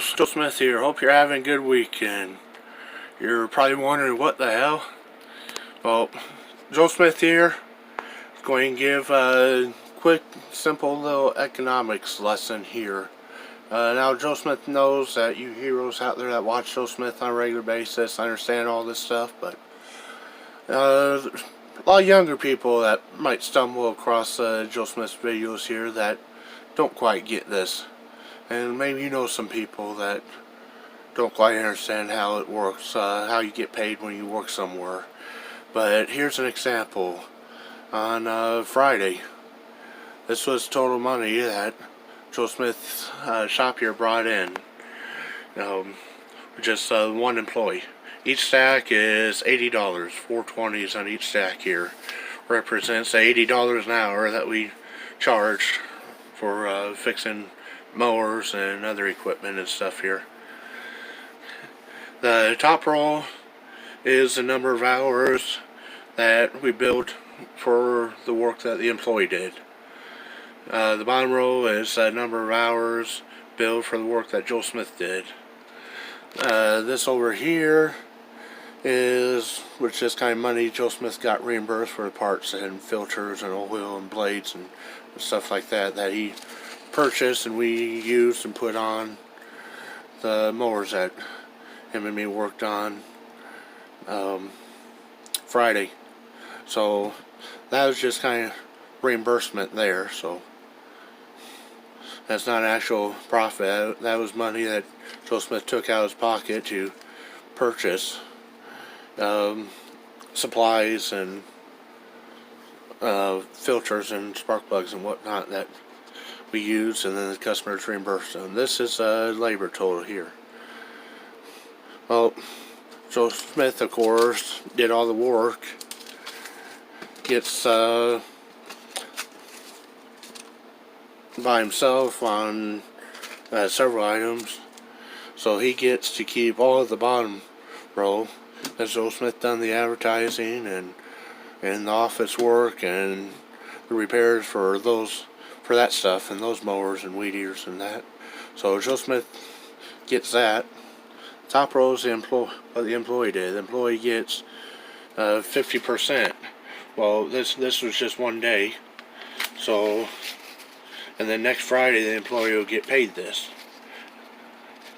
Joe Smith here. Hope you're having a good weekend. You're probably wondering what the hell. Well, Joe Smith here is going to give a quick, simple little economics lesson here. Now, Joe Smith knows that you heroes out there that watch Joe Smith on a regular basis understand all this stuff, but a lot of younger people that might stumble across Joe Smith's videos here that don't quite get this. And maybe you know some people that don't quite understand how it works, how you get paid when you work somewhere. But here's an example. On Friday, this was total money that Joe Smith's shop here brought in. Just one employee. Each stack is $80, 420s on each stack here. Represents $80 an hour that we charged for fixing mowers and other equipment and stuff here. The top row is the number of hours that we billed for the work that the employee did. The bottom row is the number of hours billed for the work that Joe Smith did. This over here is, which is kind of money Joe Smith got reimbursed for the parts and filters and oil and blades and stuff like that that he purchased and we used and put on the mowers that him and me worked on Friday. So that was just kind of reimbursement there. So that's not actual profit. That was money that Joe Smith took out of his pocket to purchase supplies and filters and spark plugs and whatnot that we use, and then the customers reimburse them. This is labor total here. Well, Joe Smith, of course, did all the work. Gets by himself on several items, so he gets to keep all of the bottom row. As Joe Smith done the advertising and the office work and the repairs for that stuff and those mowers and weed eaters and that. So Joe Smith gets that. Top row is what the employee did. The employee gets 50%. Well, this was just one day. So, and then next Friday the employee will get paid this.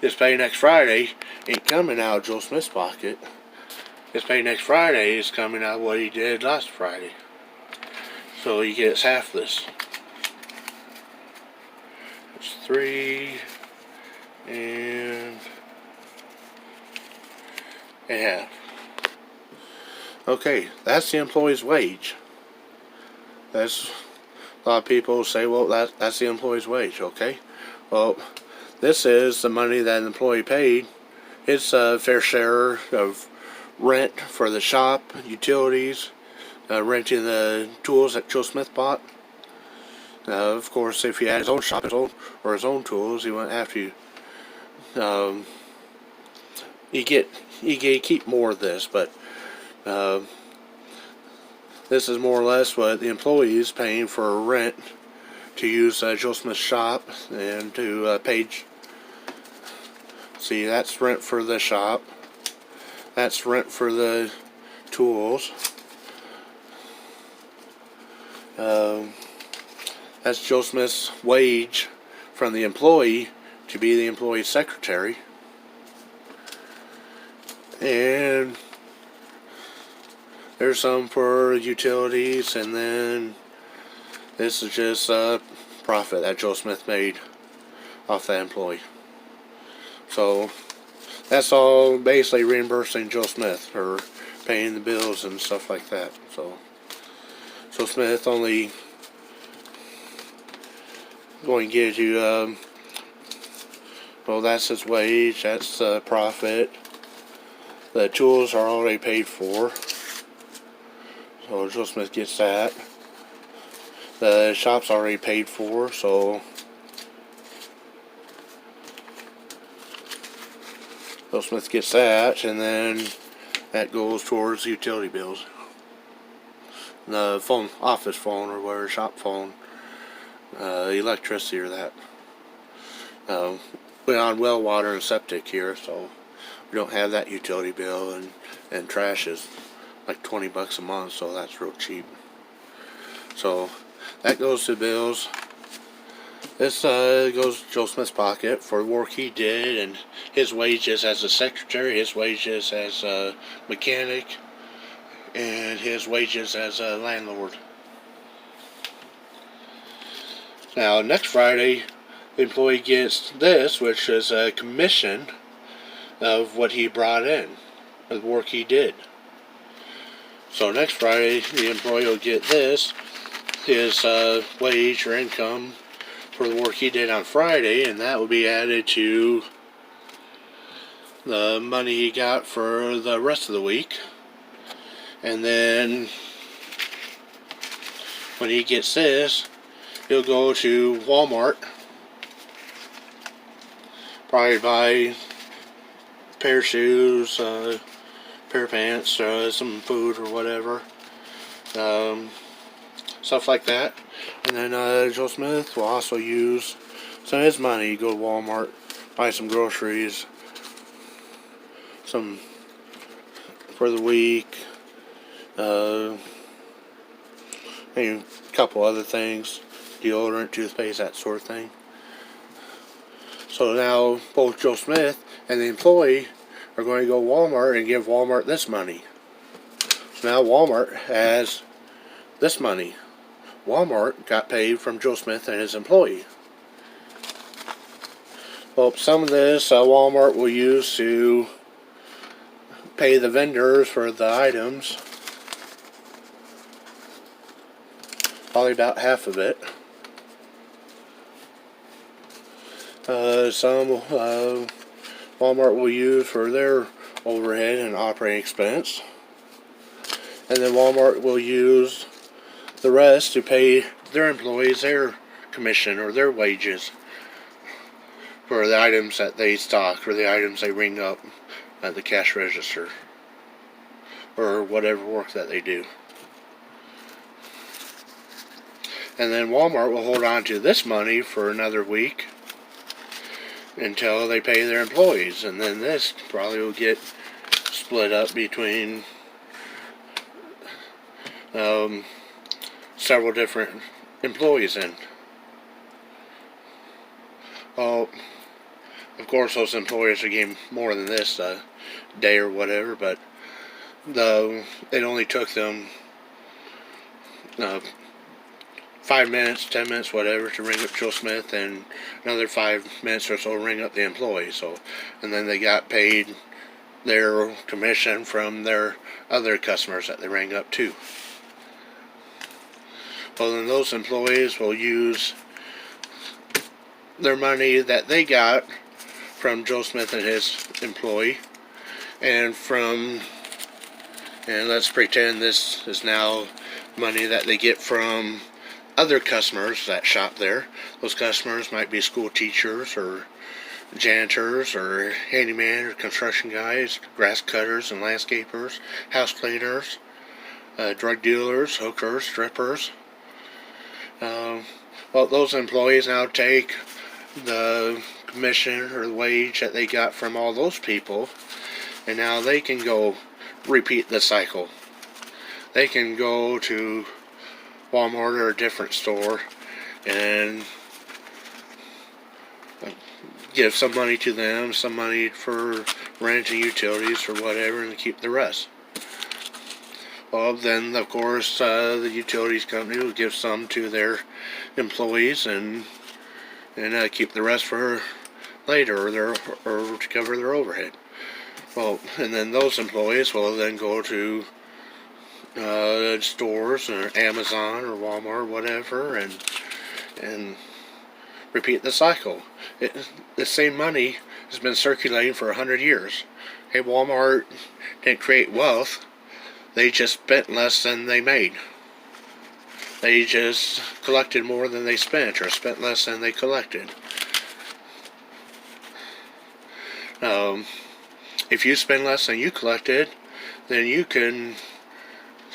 This pay next Friday ain't coming out of Joe Smith's pocket. This pay next Friday is coming out of what he did last Friday. So he gets half this. It's 3 and a half. Okay, that's the employee's wage. That's a lot of people say, well, that's the employee's wage. Okay, well, this is the money that an employee paid. It's a fair share of rent for the shop, utilities, renting the tools that Joe Smith bought. Of course, if he had his own shop or his own tools, he wouldn't have to. He keep more of this, but this is more or less what the employee is paying for rent to use Joe Smith's shop and to page. See, that's rent for the shop. That's rent for the tools. That's Joe Smith's wage from the employee to be the employee's secretary. And there's some for utilities, and then this is just a profit that Joe Smith made off that employee. So that's all basically reimbursing Joe Smith for paying the bills and stuff like that. So Joe Smith only going to give you, well, that's his wage, that's profit. The tools are already paid for, so Joe Smith gets that. The shop's already paid for, so Joe Smith gets that, and then that goes towards utility bills. The phone, office phone or whatever, shop phone, electricity or that. we're on well water and septic here, so we don't have that utility bill, and trash is like $20 a month, so that's real cheap. So that goes to bills. This goes to Joe Smith's pocket for the work he did and his wages as a secretary, his wages as a mechanic, and his wages as a landlord. Now, next Friday, the employee gets this, which is a commission of what he brought in, of the work he did. So next Friday, the employee will get this, his wage or income for the work he did on Friday, and that will be added to the money he got for the rest of the week. And then when he gets this, he'll go to Walmart, probably buy a pair of shoes, pair of pants, some food or whatever, stuff like that. And then Joe Smith will also use some of his money, go to Walmart, buy some groceries, some for the week, and a couple other things, deodorant, toothpaste, that sort of thing. So now both Joe Smith and the employee are going to go to Walmart and give Walmart this money. So now Walmart has this money. Walmart got paid from Joe Smith and his employee. Well, some of this Walmart will use to pay the vendors for the items. Probably about half of it. Some Walmart will use for their overhead and operating expense. And then Walmart will use the rest to pay their employees their commission or their wages for the items that they stock or the items they ring up at the cash register or whatever work that they do. And then Walmart will hold on to this money for another week until they pay their employees, and then this probably will get split up between several different employees in. Well, of course those employees are getting more than this a day or whatever, but it only took them 5 minutes, 10 minutes, whatever, to ring up Joe Smith, and another 5 minutes or so ring up the employee. So, and then they got paid their commission from their other customers that they rang up too. Well, then those employees will use their money that they got from Joe Smith and his employee, and let's pretend this is now money that they get from other customers that shop there. Those customers might be school teachers or janitors or handyman or construction guys, grass cutters and landscapers, house cleaners, drug dealers, hookers, strippers. Well, those employees now take the commission or the wage that they got from all those people, and now they can go repeat the cycle. They can go to Walmart or a different store and give some money to them, some money for rent and utilities or whatever, and keep the rest. Well, then of course the utilities company will give some to their employees and keep the rest for later or to cover their overhead. Well, and then those employees will then go to stores or Amazon or Walmart or whatever and repeat the cycle. The same money has been circulating for 100 years. Hey, Walmart didn't create wealth. They just spent less than they made. They just collected more than they spent, or spent less than they collected. If you spend less than you collected, then you can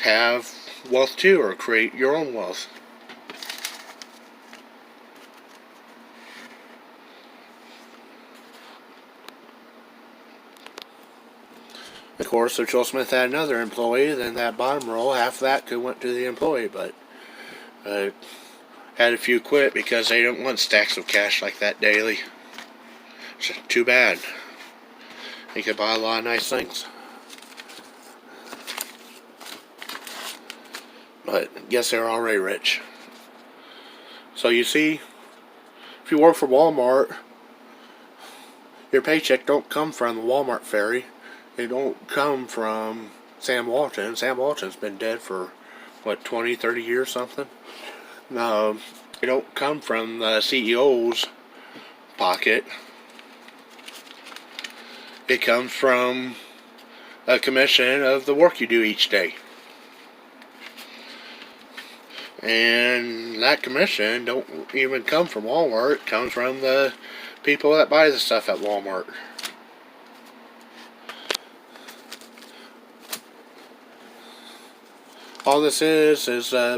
have wealth too, or create your own wealth. Of course, if Joe Smith had another employee, then that bottom row, half of that could went to the employee, but had a few quit because they don't want stacks of cash like that daily. It's too bad. You could buy a lot of nice things. But I guess they're already rich. So you see, if you work for Walmart, your paycheck don't come from the Walmart ferry. It don't come from Sam Walton. Sam Walton's been dead for, what, 20, 30 years, something? No, it don't come from the CEO's pocket. It comes from a commission of the work you do each day. And that commission don't even come from Walmart. It comes from the people that buy the stuff at Walmart. All this is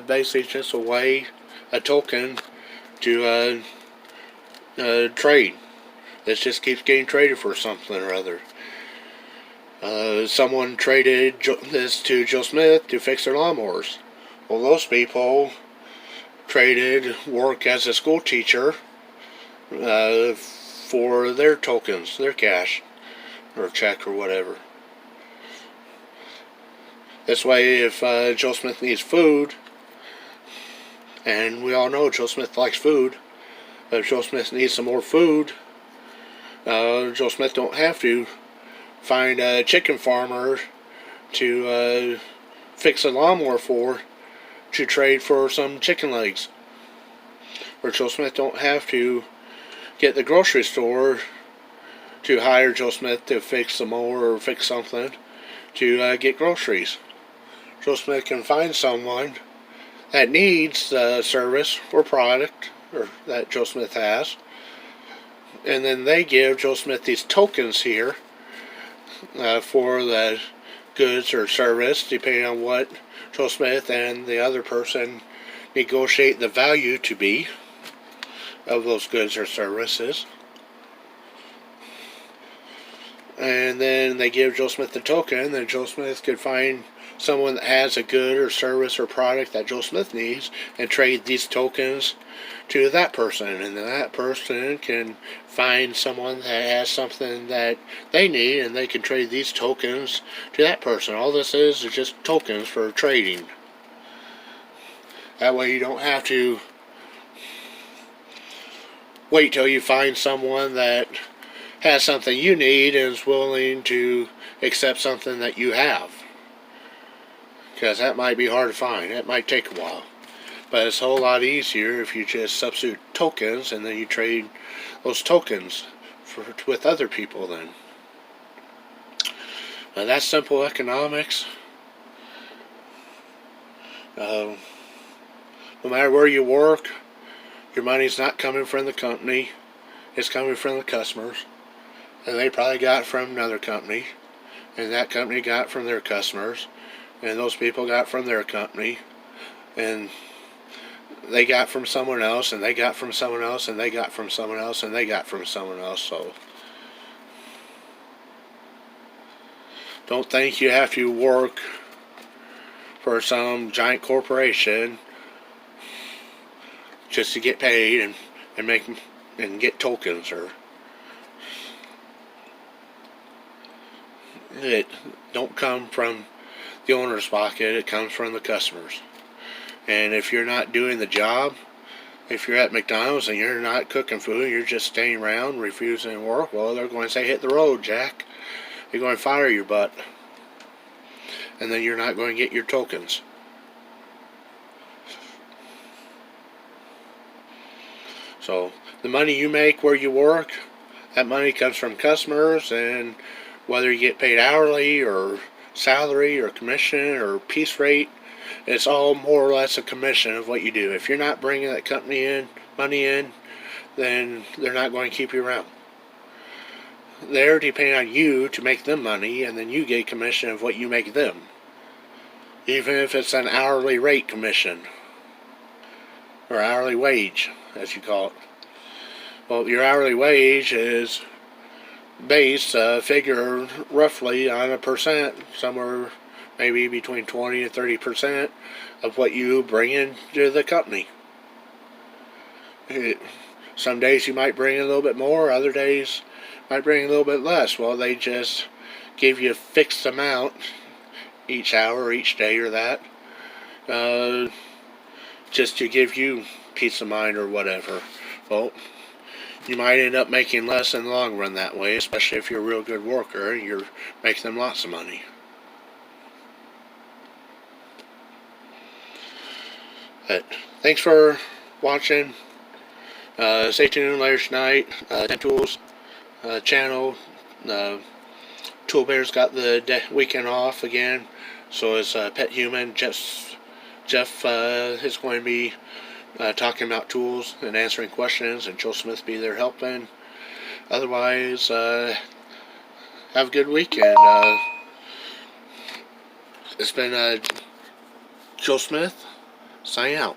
basically just a way, a token to trade. This just keeps getting traded for something or other. Someone traded this to Joe Smith to fix their lawnmowers. Well, those people traded work as a school teacher for their tokens, their cash, or check or whatever. This way, if Joe Smith needs food, and we all know Joe Smith likes food, but if Joe Smith needs some more food, Joe Smith don't have to find a chicken farmer to fix a lawnmower for, to trade for some chicken legs. Or Joe Smith don't have to get the grocery store to hire Joe Smith to fix the mower or fix something to get groceries. Joe Smith can find someone that needs the service or product or that Joe Smith has, and then they give Joe Smith these tokens here for the goods or service, depending on what Joe Smith and the other person negotiate the value to be of those goods or services. And then they give Joe Smith the token, then Joe Smith could find someone that has a good or service or product that Joe Smith needs and trade these tokens to that person, and then that person can find someone that has something that they need and they can trade these tokens to that person. All this is just tokens for trading. That way you don't have to wait till you find someone that has something you need and is willing to accept something that you have, because that might be hard to find. It might take a while, but it's a whole lot easier if you just substitute tokens and then you trade those tokens with other people then. Now that's simple economics. No matter where you work, your money's not coming from the company. It's coming from the customers. And they probably got from another company. And that company got from their customers. And those people got from their company. And they got from someone else. And they got from someone else. And they got from someone else. And they got from someone else. So don't think you have to work for some giant corporation just to get paid and make and get tokens. Or it don't come from the owner's pocket. It comes from the customers. And if you're not doing the job, if you're at McDonald's and you're not cooking food, you're just staying around refusing to work, well, they're going to say, hit the road, Jack. They're going to fire your butt. And then you're not going to get your tokens. So the money you make where you work, that money comes from customers, and whether you get paid hourly or salary or commission or piece rate, it's all more or less a commission of what you do. If you're not bringing that company in, money in, then they're not going to keep you around. They're depending on you to make them money, and then you get a commission of what you make them. Even if it's an hourly rate commission, or hourly wage, as you call it. Well, your hourly wage is base, figure roughly on a percent, somewhere maybe between 20 and 30% of what you bring into the company. Some days you might bring in a little bit more, other days might bring a little bit less. Well, they just give you a fixed amount each hour, each day, or that, just to give you peace of mind or whatever. Well, you might end up making less in the long run that way, especially if you're a real good worker and you're making them lots of money. But thanks for watching. Stay tuned later tonight. Ten Tools channel. Tool Bear's got the weekend off again, so is Pet Human. Jeff is going to be talking about tools and answering questions, and Joe Smith be there helping. Otherwise, have a good weekend. It's been Joe Smith signing out.